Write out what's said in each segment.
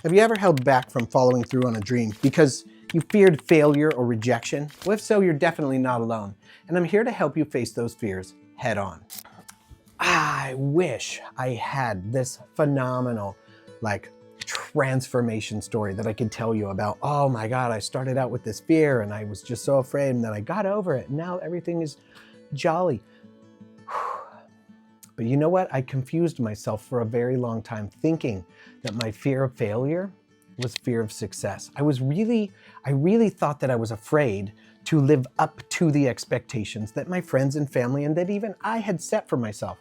Have you ever held back from following through on a dream because you feared failure or rejection? Well, if so, you're definitely not alone. And I'm here to help you face those fears head on. I wish I had this phenomenal, transformation story that I could tell you about. Oh my God, I started out with this fear and I was just so afraid, and then I got over it. And now everything is jolly. But you know what? I confused myself for a very long time, thinking that my fear of failure was fear of success. I really thought that I was afraid to live up to the expectations that my friends and family and that even I had set for myself.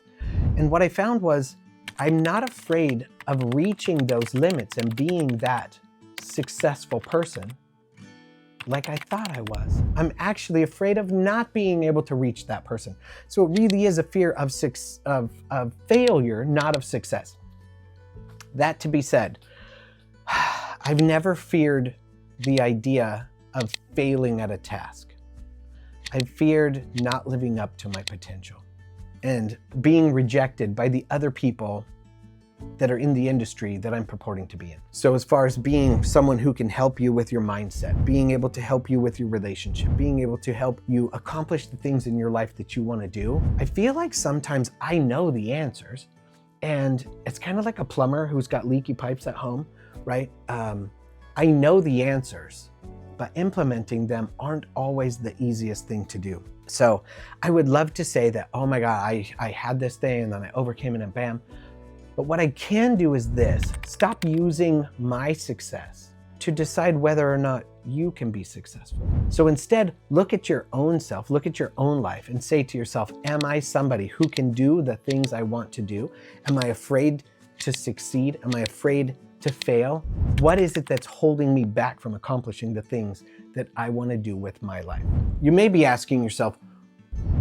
And what I found was I'm not afraid of reaching those limits and being that successful person like I thought I was. I'm actually afraid of not being able to reach that person. So it really is a fear of failure, not of success. That to be said, I've never feared the idea of failing at a task. I've feared not living up to my potential and being rejected by the other people that are in the industry that I'm purporting to be in. So as far as being someone who can help you with your mindset, being able to help you with your relationship, being able to help you accomplish the things in your life that you want to do, I feel like sometimes I know the answers, and it's kind of like a plumber who's got leaky pipes at home, right? I know the answers, but implementing them aren't always the easiest thing to do. So I would love to say that, oh my God, I had this thing and then I overcame it and bam. But what I can do is this: stop using my success to decide whether or not you can be successful. So instead, look at your own self, look at your own life and say to yourself, am I somebody who can do the things I want to do? Am I afraid to succeed? Am I afraid to fail? What is it that's holding me back from accomplishing the things that I want to do with my life? You may be asking yourself,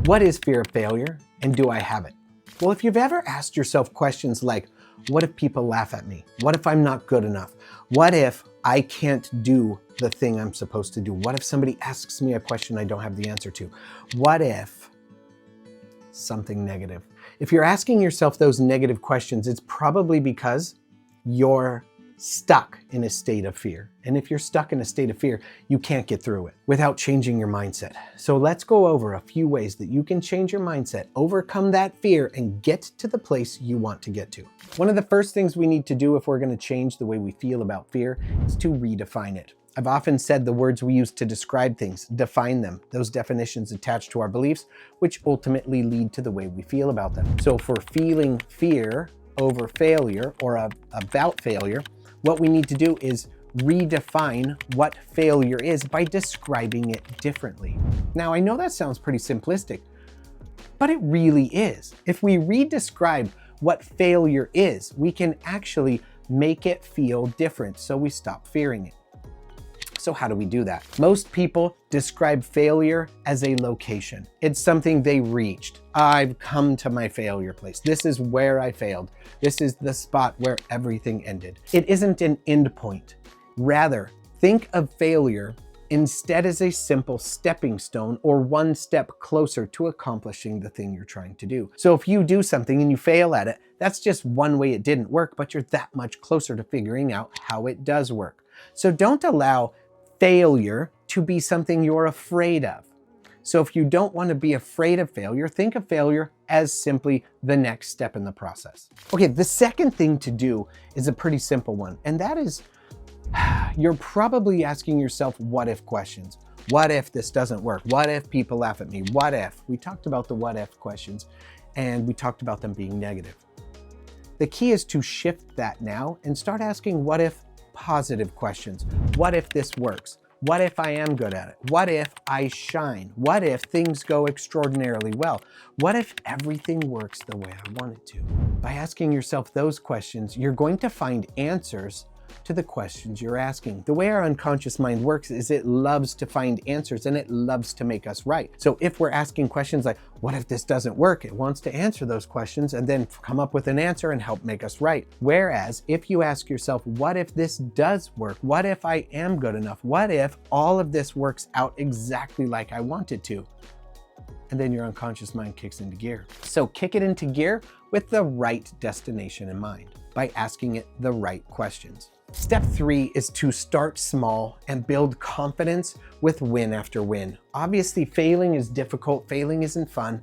what is fear of failure and do I have it? Well, if you've ever asked yourself questions like, what if people laugh at me? What if I'm not good enough? What if I can't do the thing I'm supposed to do? What if somebody asks me a question I don't have the answer to? What if something negative? If you're asking yourself those negative questions, it's probably because you're stuck in a state of fear. And if you're stuck in a state of fear, you can't get through it without changing your mindset. So let's go over a few ways that you can change your mindset, overcome that fear, and get to the place you want to get to. One of the first things we need to do if we're going to change the way we feel about fear is to redefine it. I've often said the words we use to describe things, define them, those definitions attached to our beliefs, which ultimately lead to the way we feel about them. So if we're feeling fear over failure or about failure, what we need to do is redefine what failure is by describing it differently. Now, I know that sounds pretty simplistic, but it really is. If we redescribe what failure is, we can actually make it feel different so we stop fearing it. So how do we do that? Most people describe failure as a location. It's something they reached. I've come to my failure place. This is where I failed. This is the spot where everything ended. It isn't an end point. Rather, think of failure instead as a simple stepping stone or one step closer to accomplishing the thing you're trying to do. So if you do something and you fail at it, that's just one way it didn't work, but you're that much closer to figuring out how it does work. So don't allow failure to be something you're afraid of. So if you don't want to be afraid of failure, think of failure as simply the next step in the process. Okay, the second thing to do is a pretty simple one, and that is you're probably asking yourself what if questions. What if this doesn't work? What if people laugh at me? What if? We talked about the what if questions and we talked about them being negative. The key is to shift that now and start asking what if positive questions. What if this works? What if I am good at it? What if I shine? What if things go extraordinarily well? What if everything works the way I want it to? By asking yourself those questions, you're going to find answers to the questions you're asking. The way our unconscious mind works is it loves to find answers and it loves to make us right. So if we're asking questions like, what if this doesn't work? It wants to answer those questions and then come up with an answer and help make us right. Whereas if you ask yourself, what if this does work? What if I am good enough? What if all of this works out exactly like I want it to? And then your unconscious mind kicks into gear. So kick it into gear with the right destination in mind by asking it the right questions. Step 3 is to start small and build confidence with win after win. Obviously, failing is difficult. Failing isn't fun.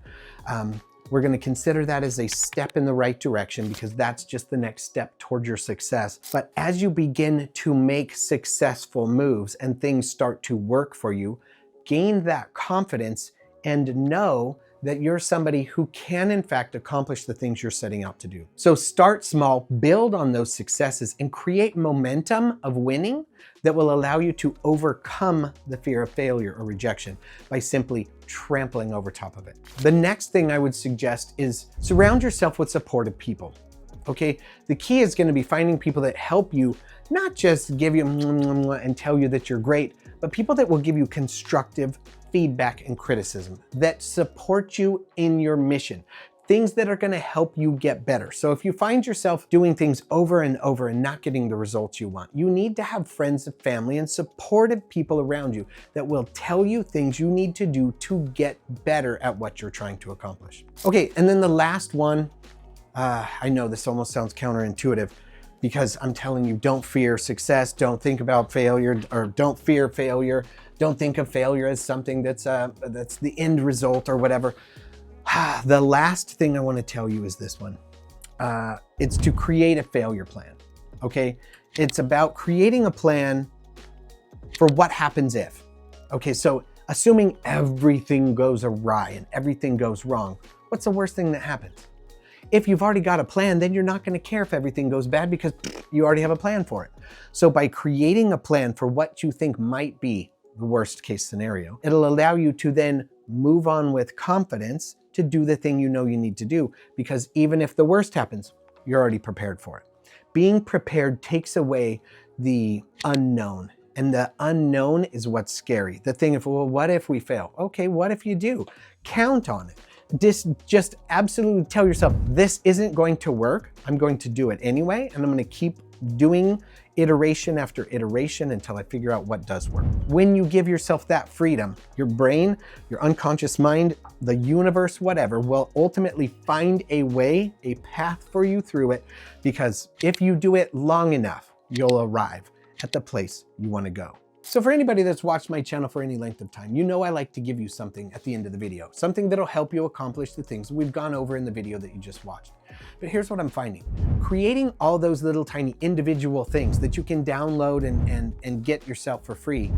We're going to consider that as a step in the right direction because that's just the next step toward your success. But as you begin to make successful moves and things start to work for you, gain that confidence and know that you're somebody who can in fact accomplish the things you're setting out to do. So start small, build on those successes, and create momentum of winning that will allow you to overcome the fear of failure or rejection by simply trampling over top of it. The next thing I would suggest is surround yourself with supportive people. Okay, the key is going to be finding people that help you, not just give you and tell you that you're great, but people that will give you constructive feedback and criticism that support you in your mission, things that are going to help you get better. So if you find yourself doing things over and over and not getting the results you want, you need to have friends and family and supportive people around you that will tell you things you need to do to get better at what you're trying to accomplish. Okay, and then the last one, I know this almost sounds counterintuitive, because I'm telling you, don't fear success, don't think about failure, or don't fear failure. Don't think of failure as something that's the end result or whatever. The last thing I want to tell you is this one. It's to create a failure plan, okay? It's about creating a plan for what happens if. Okay, so assuming everything goes awry and everything goes wrong, what's the worst thing that happens? If you've already got a plan, then you're not going to care if everything goes bad because you already have a plan for it. So by creating a plan for what you think might be the worst case scenario, it'll allow you to then move on with confidence to do the thing you know you need to do, because even if the worst happens, you're already prepared for it. Being prepared takes away the unknown, and the unknown is what's scary. The thing of, well, what if we fail? Okay, what if you do? Count on it. Just absolutely tell yourself, this isn't going to work. I'm going to do it anyway, and I'm going to keep doing iteration after iteration until I figure out what does work. When you give yourself that freedom, your brain, your unconscious mind, the universe, whatever, will ultimately find a way, a path for you through it, because if you do it long enough, you'll arrive at the place you want to go. So for anybody that's watched my channel for any length of time, you know I like to give you something at the end of the video, something that'll help you accomplish the things we've gone over in the video that you just watched. But here's what I'm finding. Creating all those little tiny individual things that you can download and get yourself for free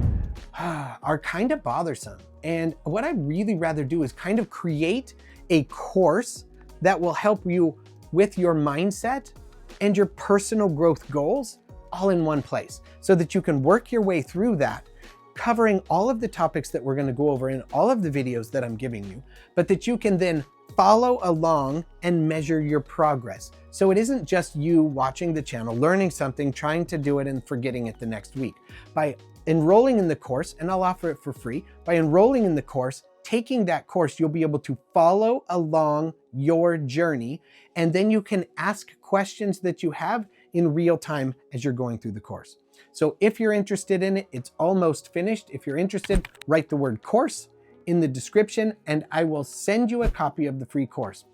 are kind of bothersome. And what I'd really rather do is kind of create a course that will help you with your mindset and your personal growth goals all in one place, so that you can work your way through that, covering all of the topics that we're going to go over in all of the videos that I'm giving you, but that you can then follow along and measure your progress. So it isn't just you watching the channel, learning something, trying to do it and forgetting it the next week. By enrolling in the course, and I'll offer it for free, by enrolling in the course, taking that course, you'll be able to follow along your journey, and then you can ask questions that you have in real time as you're going through the course. So if you're interested in it, it's almost finished. If you're interested, write the word course in the description and I will send you a copy of the free course.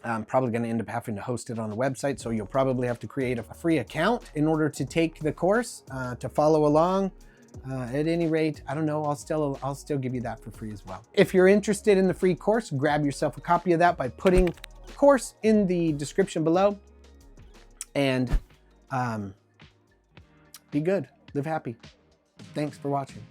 I'm probably going to end up having to host it on a website, so you'll probably have to create a free account in order to take the course, to follow along. At any rate, I don't know, I'll still give you that for free as well. If you're interested in the free course, grab yourself a copy of that by putting course in the description below. And be good, live happy. Thanks for watching.